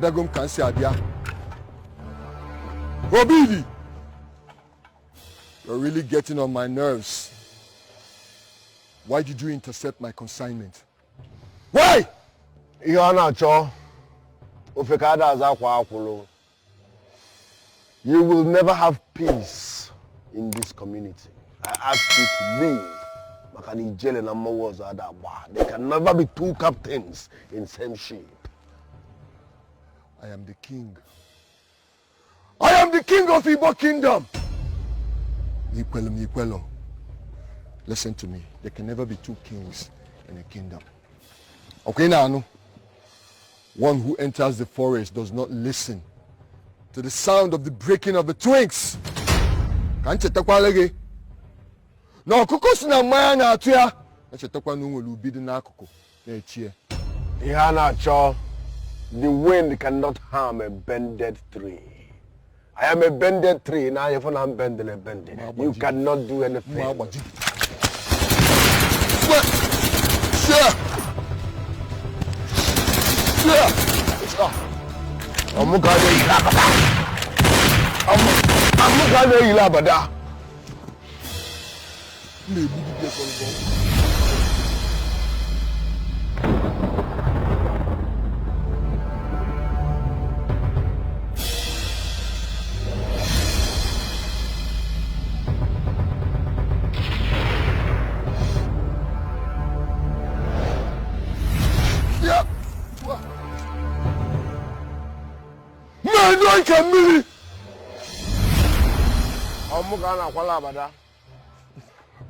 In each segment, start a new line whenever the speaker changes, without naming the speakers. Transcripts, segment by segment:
Abegum kansi adia. Obidi! You're really getting on my nerves. Why did you intercept my consignment? Why?
You will never have peace in this community. I ask you to leave. There can never be two captains in same ship.
I am the king. I am the king of Igbo kingdom. Ikwelum. Listen to me. There can never be two kings in a kingdom. Okay, now, one who enters the forest does not listen to the sound of the breaking of the twigs. Can't you talk about no, Kokos na maya na atuya. Let's talk about no lubi na koko.
The wind cannot harm a bended tree. I am a bended tree, now if I'm bending a bending. You cannot do anything.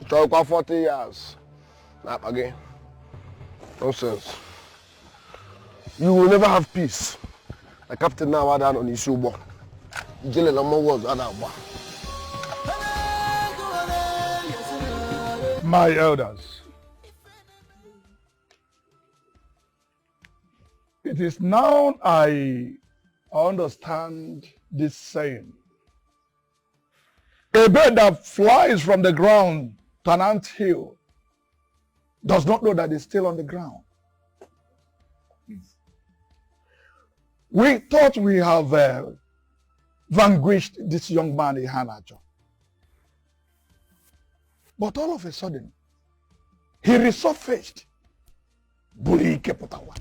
Talk 40 years. Not again. Nonsense. You will never have peace. The captain now down on his shoe.
My elders, it is now I understand this saying. A bird that flies from the ground to an ant hill does not know that it's still on the ground. We thought we have vanquished this young man, Ihanacho. But all of a sudden, he resurfaced. Buli Keputawa.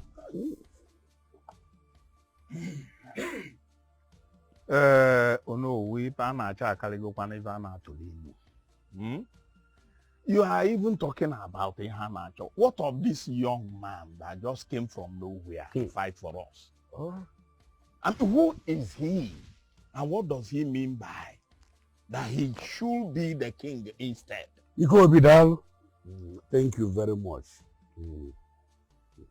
You are even talking about Ihanacho. What of this young man that just came from nowhere to fight for us? And who is he? And what does he mean by that he should be the king instead?
Iko Bidal, thank you very much.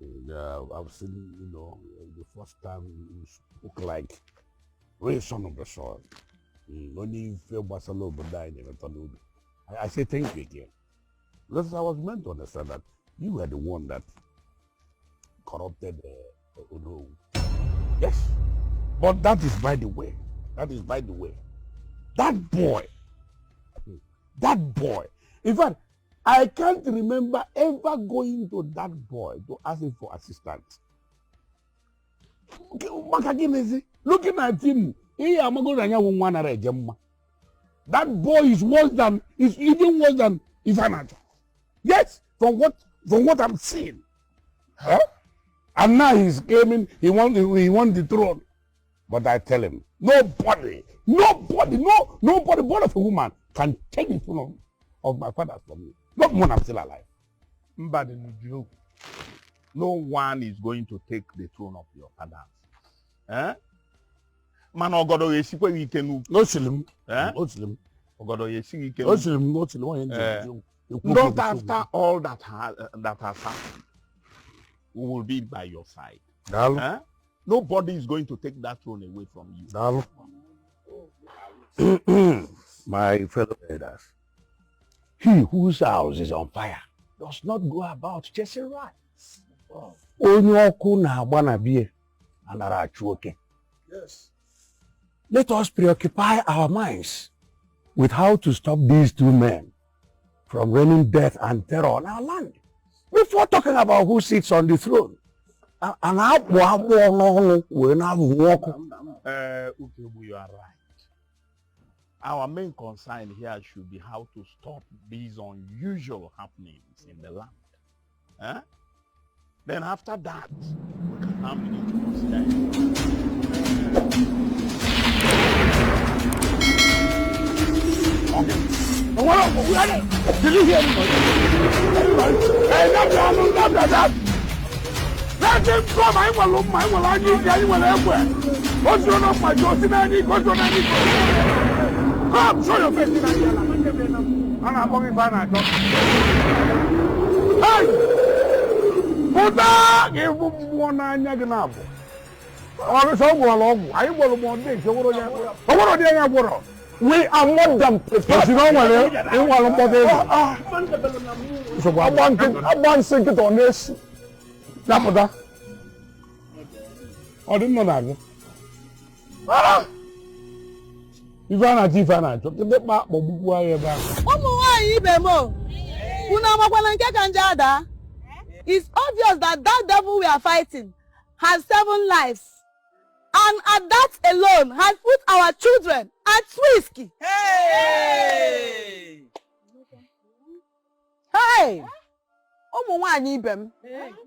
I've seen, the first time you spoke like real son of the soil. Only feel Barcelona but die in I say thank you again. Because I was meant to understand that you were the one that corrupted Uno. Yes. But that is by the way. That boy. In fact, I can't remember ever going to that boy to ask him for assistance. Looking at him, that boy is even worse than Ivanacho. Yes, from what I'm seeing. Huh? And now he's claiming he wants the throne. But I tell him, nobody, born of a woman can take the throne of my father from me. Not when I'm still alive.
No one is going to take the throne of your father. Eh? Man, Ogodo Yesikwe Ikenu.
No Silim.
Eh?
No Silim.
Ogodo Yesikwe
No Silim. No Silim.
Not after all that has happened. We will be by your side. Eh? Nobody is going to take that throne away from you.
My fellow elders, he whose house is on fire does not go about chasing rats. Yes. Let us preoccupy our minds with how to stop these two men from raining death and terror on our land before talking about who sits on the throne. And I when I walk.
Ukebu, you are right. Our main concern here should be how to stop these unusual happenings in the land. Eh? Then after that, we can now begin to consider it.
Did you hear me? Hey, that. Let him come. I will give you everywhere. What's your number? Come, show your face. I'm going to Hey! Buddha! Give one eye. Or so long. I will want this. We are more than prepared. You want so I want to get on this. Napoda. I didn't know that. Ivana. So the back of
it's obvious that devil we are fighting has 7 lives. And at that alone has put our children at risk. Hey! Hey!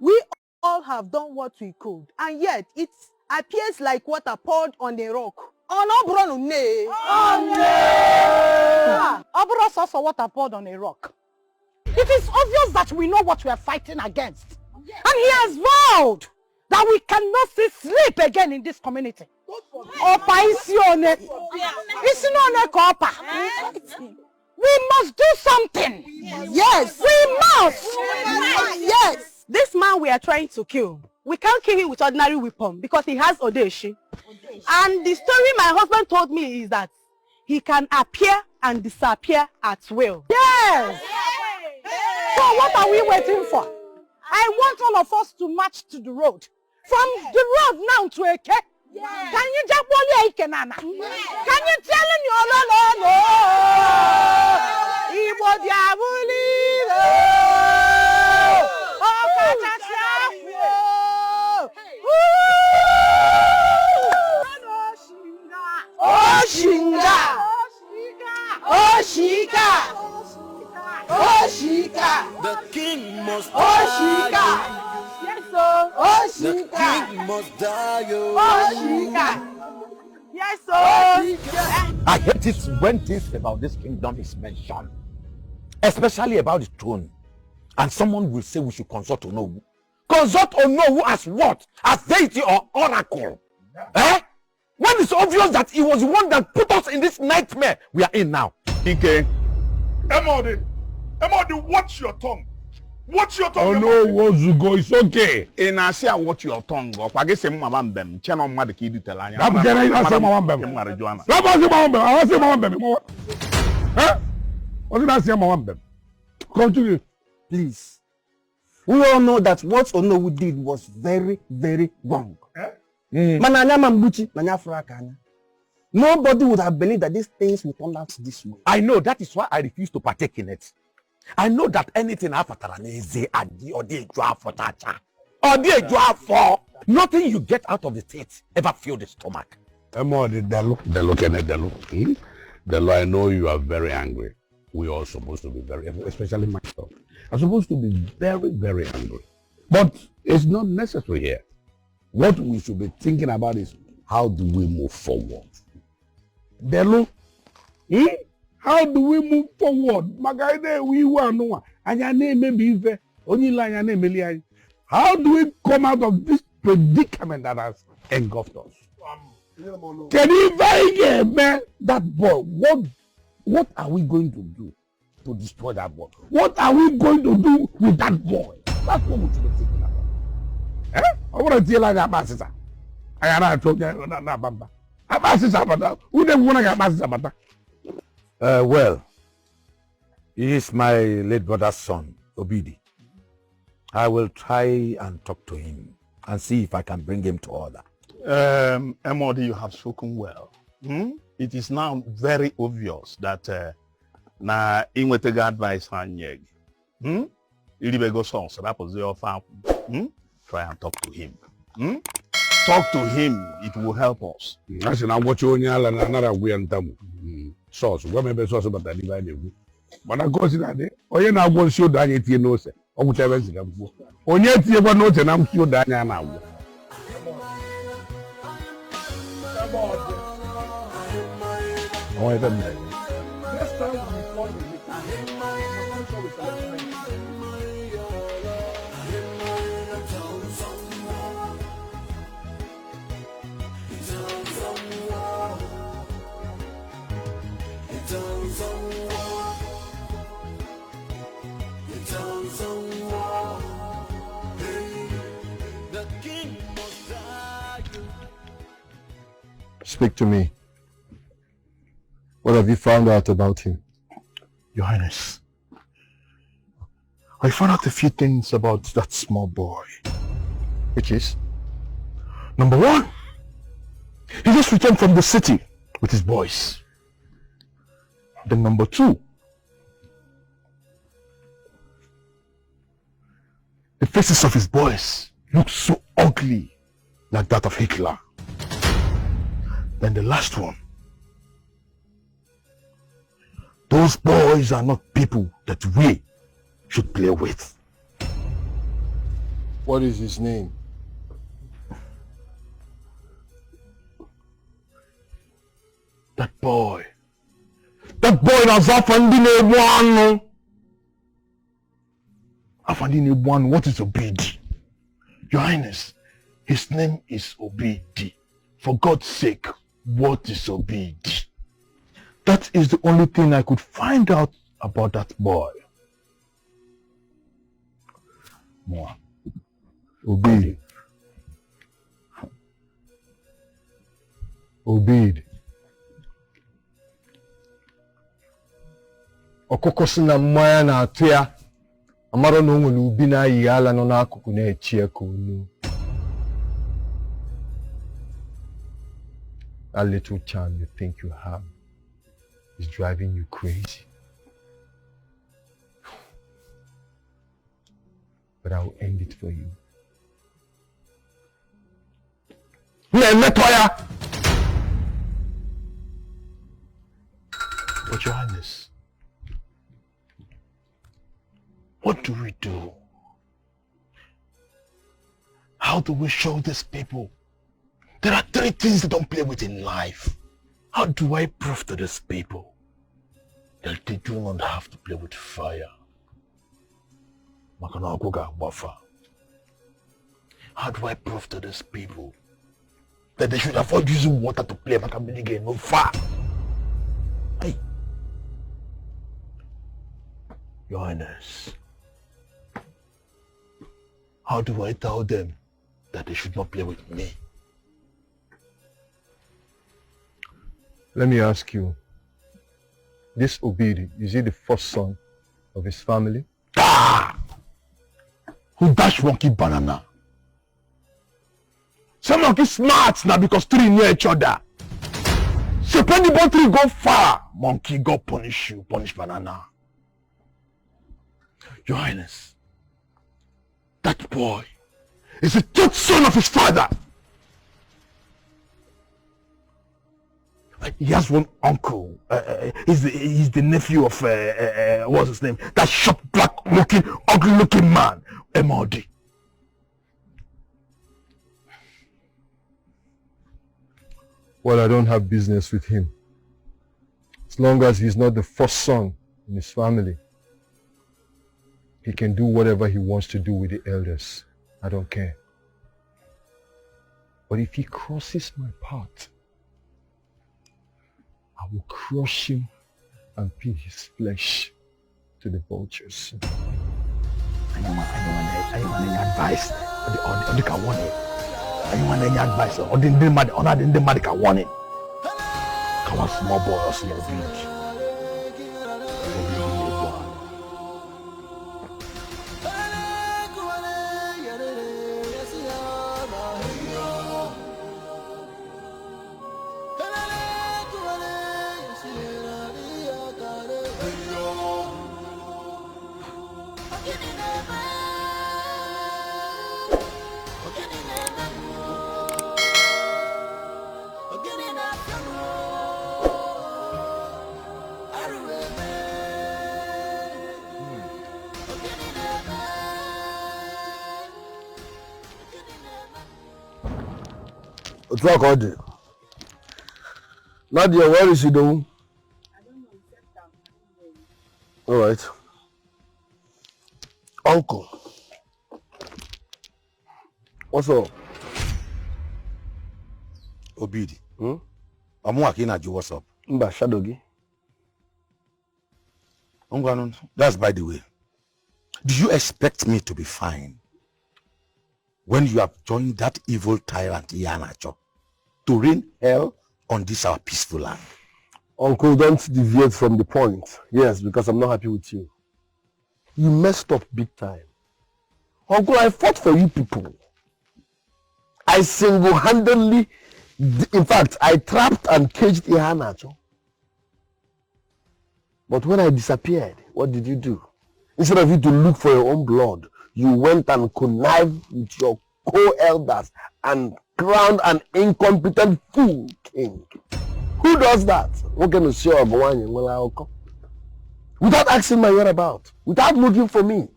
We all have done what we could, and yet it appears like water poured on a rock. Oh no! Also water poured on a rock. It is obvious that we know what we are fighting against. And he has vowed that we cannot see sleep again in this community. We must do something. Yes, we must. Yes. This man we are trying to kill, we can't kill him with ordinary weapon because he has Odeshi. And the story my husband told me is that he can appear and disappear at will. Yes. So what are we waiting for? I want all of us to march to the road. From the road now to Eke. Yeah. Can you just bully Eke Nana? Can you tell him you're no? He was Yabuli. Oh, Shinga. Oh, Shika. Oh, Shika.
The king must
die. Oh, Shika. Yes, sir. Oh, Shika.
The king must die.
Oh, Shika. Yes, sir.
I hate it when things about this kingdom is mentioned, especially about the throne, and someone will say we should consult Onowu. Consult Onowu as what? As deity or oracle? Eh? When it's obvious that he was the one that put us in this nightmare we are in now.
Okay. Emodi, watch your tongue. Watch your tongue.
Oh no, Wozugo, it's okay. In Asia, watch your tongue. I guess I'm Mambem. Channel Madaki Telania.
I'm getting a Mambem. I say Mambem. Huh? What did I say Mambem? Continue.
Please. We all know that what Onowu did was very, very wrong. Nobody would have believed that these things would turn out this way.
I know, that is why I refuse to partake in it. I know that anything after nothing you get out of the teeth ever fill the stomach. Delo, I know you are very angry. We are supposed to be very, especially myself, I'm supposed to be very, very angry. But it's not necessary here. What we should be thinking about is how do we move forward?
Delo, how do we move forward? How do we come out of this predicament that has engulfed us? Can you even man that boy? What are we going to do to destroy that boy? What are we going to do with that boy? That's what we should be thinking about. Eh? I want to tell you that, Master. I am not talking about Bamba.
Well, he is my late brother's son, Obidi. I will try and talk to him and see if I can bring him to order.
Emodi, you have spoken well. It is now very obvious that na inwetega advice hanyeg. Ilibego sons, that was your farm. try and talk to him. Talk to him. It will help us.
I said, I'm watching you and another way and tamu. Sauce. What maybe sauce about that divide. But I go see that day. Oh, you now go show that you know, sir. Or whichever is it. Oh, yet you ever know that I'm sure that I am now. Oh, I don't know.
Next time we call the meeting, I'm sure we celebrate.
Speak to me. What have you found out about him?
Your Highness, I found out a few things about that small boy.
Which is?
Number one, he just returned from the city with his boys. Then number two, the faces of his boys look so ugly, like that of Hitler. Then the last one, those boys are not people that we should play with.
What is his name?
That boy was Afandine One. What is Obidi? Your Highness, his name is Obidi. For God's sake, what is Obidi? That is the only thing I could find out about that boy. More.
Obid. Obid. Ọkụkọ si na mmanya na-atụ ya, amara na o nwere ubi na-ayị ala nọ n'akụkụ na-echi ya ka onu. That little charm you think you have is driving you crazy. But I will end it for you.
But Your Highness, what do we do? How do we show these people? There are 3 things they don't play with in life. How do I prove to these people that they do not have to play with fire? How do I prove to these people that they should avoid using water to play Makamini no fire? Hey. Your Highness, how do I tell them that they should not play with me?
Let me ask you, this Obidi, is he the first son of his family?
Ah! Who dash monkey banana? Some monkey smart now because 3 near each other. So when the both 3 go far, monkey go punish you, punish banana. Your Highness, that boy is the 3rd son of his father. He has one uncle. He's the nephew of what's his name? That short, black-looking, ugly-looking man, MRD.
Well, I don't have business with him. As long as he's not the first son in his family, he can do whatever he wants to do with the elders. I don't care. But if he crosses my path, I will crush him and peel his flesh to the vultures.
I want any advice or the can warning. I want any advice or the mad can warning. Come on, small boy or small big.
Talk all day. Nadia, where is he doing? All right. Uncle. What's up?
Obidi. I'm working at you. What's up?
Mba Shadogi.
That's by the way. Do you expect me to be fine when you have joined that evil tyrant Iheanacho to rain hell on this our peaceful land?
Uncle, don't deviate from the point. Yes, because I'm not happy with you. You messed up big time. Uncle, I fought for you people. I single-handedly, in fact, I trapped and caged Iheanacho. But when I disappeared, what did you do? Instead of you to look for your own blood, you went and connived with your co-elders and crowned an incompetent fool king. Who does that? Without asking my whereabouts, without looking for me.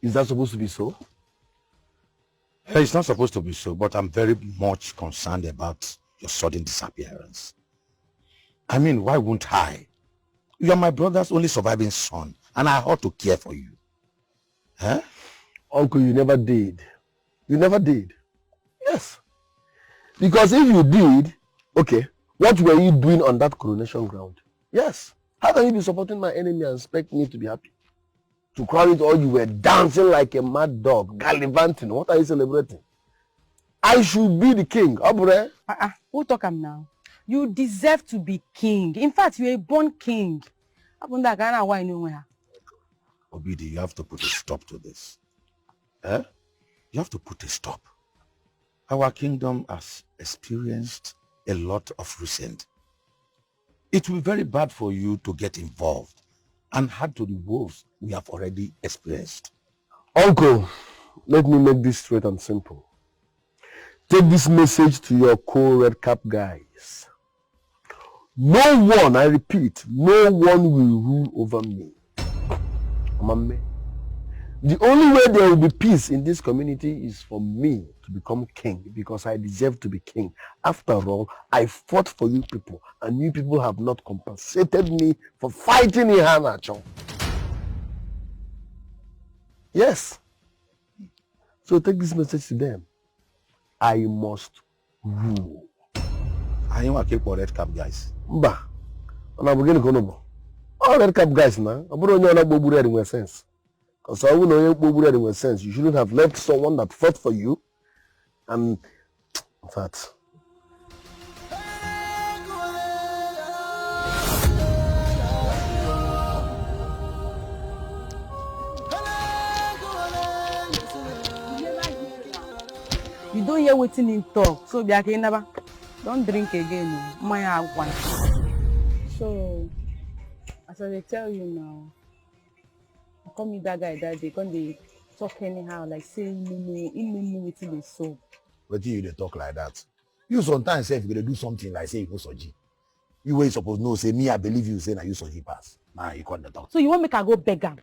Is that supposed to be so?
It's not supposed to be so, but I'm very much concerned about your sudden disappearance. I mean, why won't I? You are my brother's only surviving son, and I ought to care for you. Huh?
Uncle, you never did. You never did. Yes. Because if you did, okay, what were you doing on that coronation ground? Yes. How can you be supporting my enemy and expect me to be happy? To crown it all, you were dancing like a mad dog, gallivanting. What are you celebrating? I should be the king. Abre.
Who talk am now? You deserve to be king. In fact, you are a born king.
Obidi, you have to put a stop to this. Eh? You have to put a stop. Our kingdom has experienced a lot of recent. It will be very bad for you to get involved and add to the woes we have already experienced.
Uncle, let me make this straight and simple. Take this message to your co-red cap guys. No one, I repeat, no one will rule over me. Amame. The only way there will be peace in this community is for me to become king because I deserve to be king. After all, I fought for you people and you people have not compensated me for fighting Iheanacho. Yes. So take this message to them. I must rule.
I am a keep for red cap guys.
Mba. I'm beginning to go. All red cap guys now. I'm going to go in my sense. Because I will know in my sense. You shouldn't have left someone that fought for you. And in fact.
You don't hear waiting in talk, so never don't drink again. So, as I tell you now, I come meet that guy that they when they talk anyhow, like saying no waiting they so.
But you they talk like that. You sometimes say if you're gonna do something like say you go soji. You were supposed to know, say me, I believe you say that you soji pass. Nah, you can't talk.
So you want make I go beg him?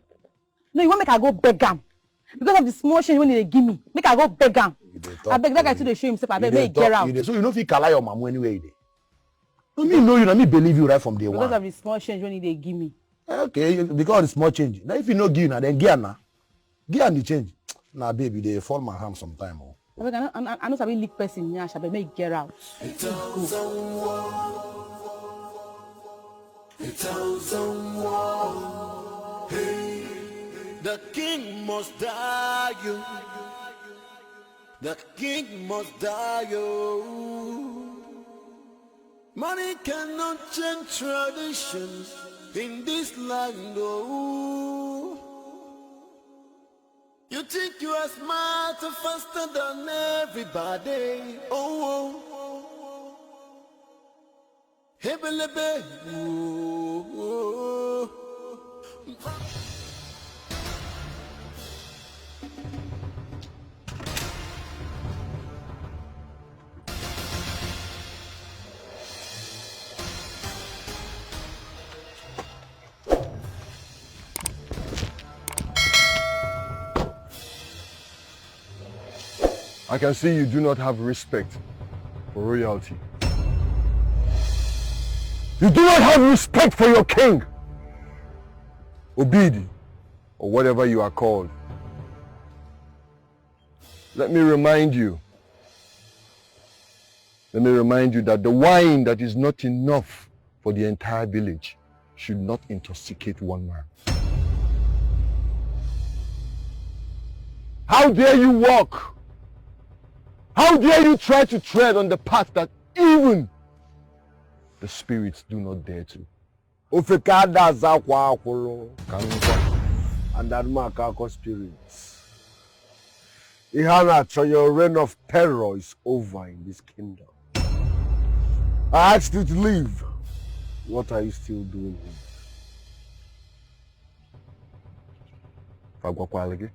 No, you want make I go beg him? Because of the small change when they give me, make I go beg him. I beg that guy to show himself. I beg make get out.
So you know if you call your mom anyway. To me, no, you know me believe you right from day one.
Because of the small change when they give me.
Okay, because of the small change. Now if you no give now, then give na. Give and the change. Nah, baby, they fall my hand sometime. Oh.
I know somebody leak person here. I beg make get out.
The king must die, you. The king must die, you. Money cannot change traditions in this land, oh. You think you are smarter, faster than everybody, oh. Hebelebe, oh.
I can see you do not have respect for royalty. You do not have respect for your king, Obidi, or whatever you are called. Let me remind you that the wine that is not enough for the entire village should not intoxicate one man. How dare you walk? How dare you try to tread on the path that even the spirits do not dare to?
Ofekada zakwa akwolo. And that makako spirits. Ihana, your reign of terror is over in this kingdom. I asked you to leave. What are you still doing here?
Fagwakwalege?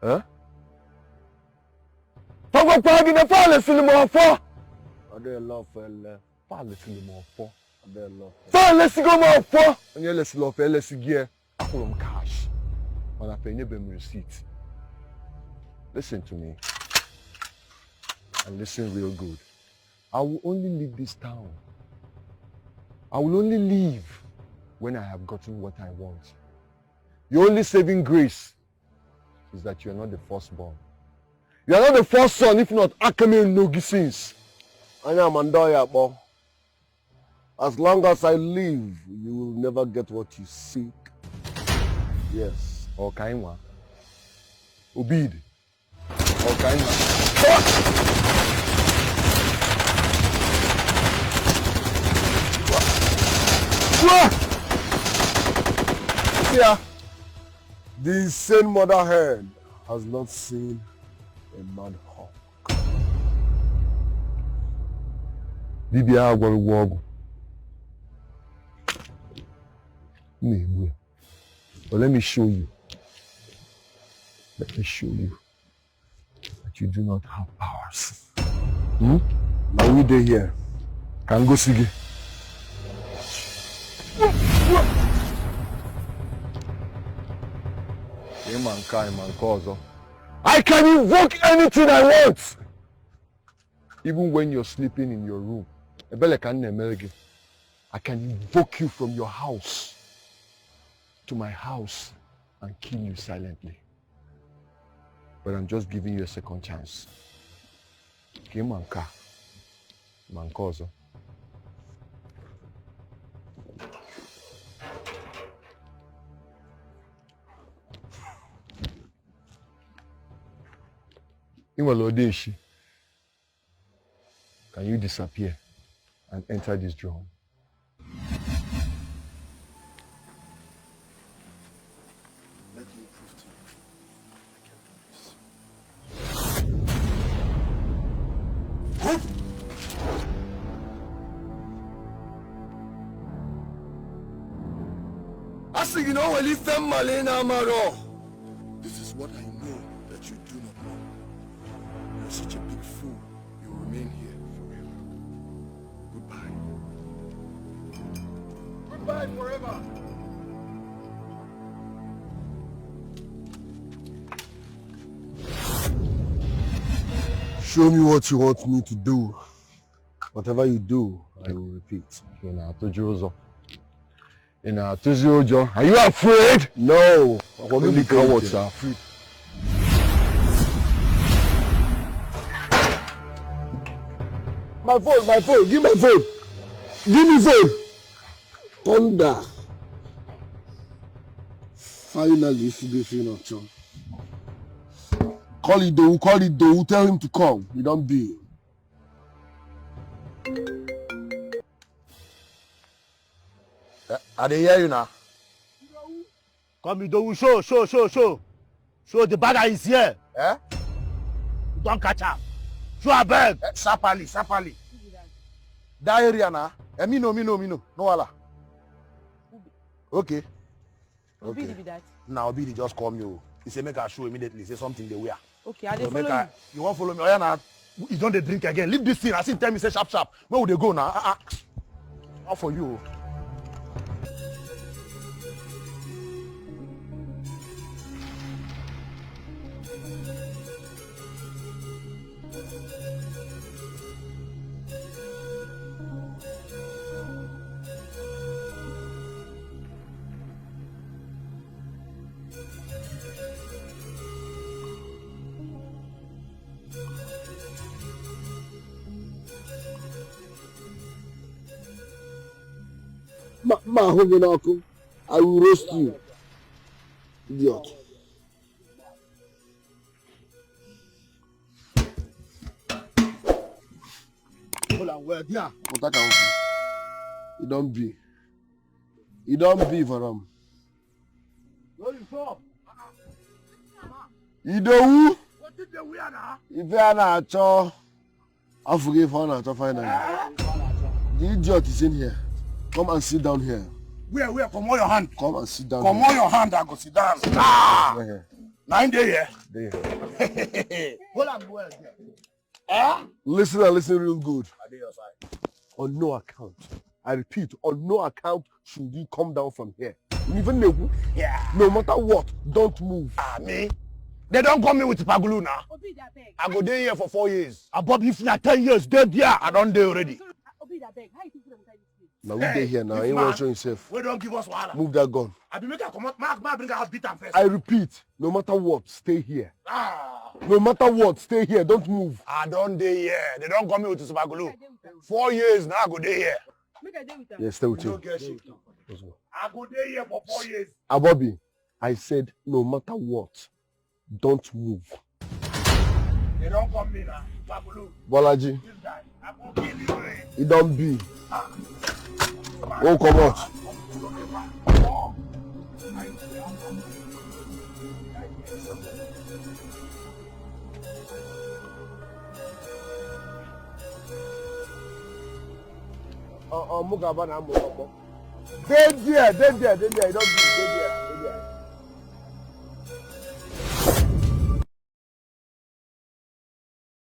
Huh? Fagwakwalege na fale silimofo.
Ade love fele.
Fale silimofo.
Ade love.
Fale sigomofo. Onye lesi lofe lesi gie. Akulom cash. On a penny bem receipt. Listen to me. And listen real good. I will only leave this town. I will only leave when I have gotten what I want. Your only saving grace is that you are not the firstborn. You are not the first son, if not Akame Nogi sins.
Anya Mandoya, bo. As long as I live, you will never get what you seek. Yes.
Or Kainwa. Obidi. Or Kainwa.
Yeah. The insane mother hen has not seen a mad hawk.
Dibia agwagwagu. But let me show you. Let me show you that you do not have powers.
Now we dey here.
Can go sige. I can invoke anything I want. Even when you're sleeping in your room. I can invoke you from your house to my house and kill you silently. But I'm just giving you a second chance. Mankozo. Can you disappear and enter this drum?
Let me prove to you. I can do this. This is what I know that you do not know. You're such a big fool. You will remain here forever. Goodbye. Goodbye forever. Show me what you want me to do. Whatever you do, I will repeat.
Are you afraid?
No.
Only cowards are afraid.
My phone, give my phone. Give me phone. Thunder. Finally, Fugefino, John. Call it though, tell him to come. We don't be.
I dey hear you now.
Come, Idowu, show. Show the bad is here.
Eh?
Don't catch up. Show a bag.
Sapali. That area now. Me no. No wala. Okay.
Obidi be that.
Now Obidi just come you. He say make I show immediately. Say something they wear.
Okay, I dey follow you.
You won't follow me? Oh yeah, now. You don't dey drink again. Leave this thing. I see tell me say sharp. Where would they go now? How for you?
I will roast you. Idiot.
Hold on, where there?
You don't be. You don't be for them. You don't.
What did they wear now?
If you are not sure, I forgive her to finally. The idiot is in here. Come and sit down here.
Where? Come on your hand.
Come and sit down.
Come
here.
on your hand, I go sit down. Ah! 9 days here.
There.
Hold on, where there?
Listen and listen real good. On no account. I repeat, on no account should you come down from here. Even no matter what, don't move.
Me? They don't come me with Pagulu now. I go there here for 4 years. Above if not 10 years, dead there. I don't there already.
Now we dey here now. You want to show yourself.
We don't give us wahala.
Move that gun.
I be make a come out. Mark bring out beat and first.
I repeat, no matter what, stay here.
Ah.
No matter what, stay here. Don't move.
I don't day here. They don't come me with Pagulu. 4 years now I go there here.
Yes, stay with you.
I go there here for 4 years.
Abobi, I said no matter what, don't move.
They don't come me now. Pagulu.
Bolaji,
This guy, I go kill you.
it don't be. Oh, come out. Mugaba na mo. Dey there, you don't be, dey there.